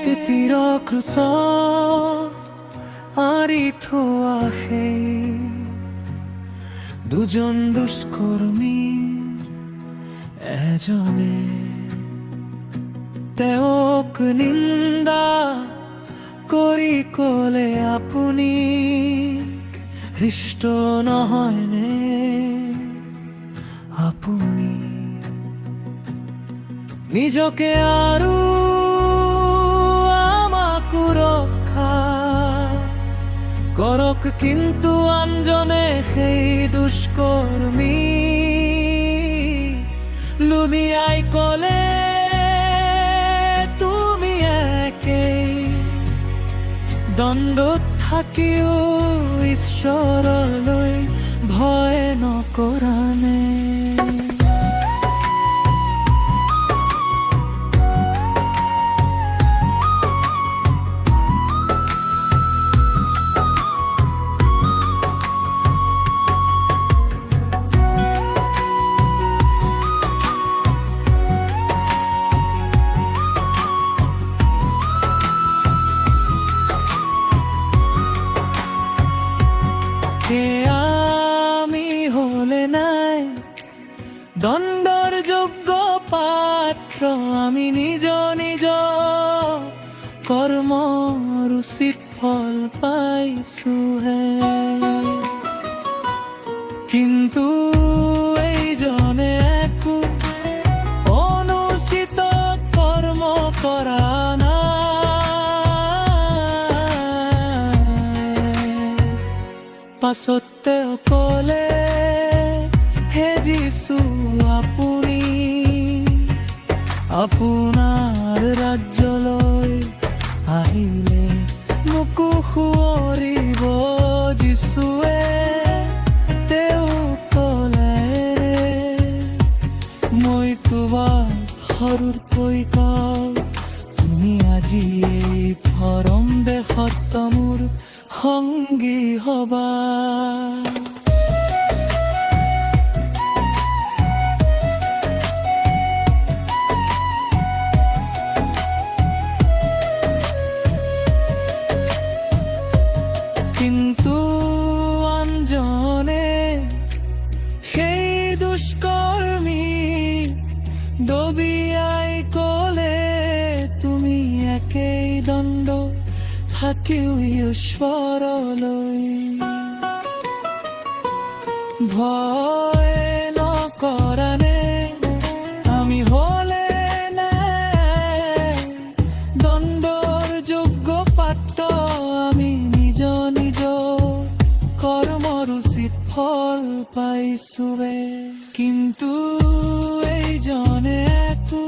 তেতিৰ ক্ৰুচ আঁৰি থোৱা সেই দুজন দুষ্কৰ্মীৰ এজনে তেওঁক নিন্দা কৰি ক'লে আপুনি হৃষ্ট নহয়নে আপুনি নিজকে আৰু আমাকো ৰক্ষা কৰক কিন্তু আনজনে সেই দুষ্কৰ্মী লুনিয়াই ক'লে তুমি একেই দণ্ডত থাকিও ঈশ্বৰলৈ ভয় নকৰানে আমি হলে নাই দণ্ডৰ যোগ্য পাত্ৰ আমি নিজ নিজ কৰ্মৰ উচিত ফল পাইছোহে কিন্তু এইজনে একো অনুচিত কৰ্ম কৰা পাছতে ক'লে হে যীশু আপুনি আপোনাৰ ৰাজ্যলৈ আহিলে মোকো সুঁৱৰিব যীশুৱে তেওঁ ক'লে মই তোমাক সৰুকৈ কওঁ তুমি আজি এই পৰম দেশত মোৰ সংগী হবা কিন্তু আনজনে সেই দুষ্কৰ্মী দবিয়াই ক'লে তুমি একেই দণ্ড থাকিও ঈশ্বৰলৈ ভয় নকৰানে আমি হলে নাই দণ্ডৰ যোগ্য পাত্ৰ আমি নিজ নিজ কৰ্মৰ উচিত ফল পাইছোৱে কিন্তু এইজনে একো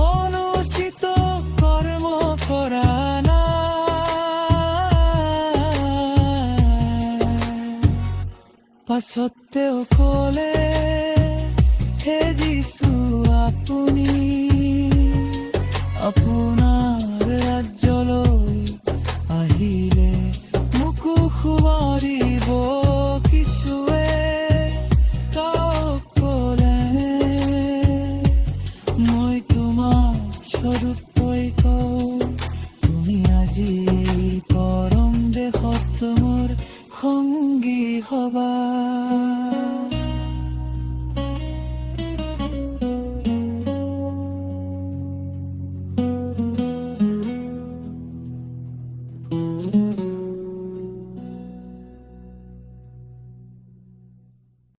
অনুচিত কৰ্ম কৰা পাছতেও ক'লে হে যীশু আপুনি আপোনাৰ ৰাজ্যলৈ আহিলে মোকো সুঁৱৰিব কিছুৱে তেওঁক ক'লে মই তোমাক স্বৰূপকৈ কওঁ তুমি আজি পৰম দেশত মোৰ সংগী হবা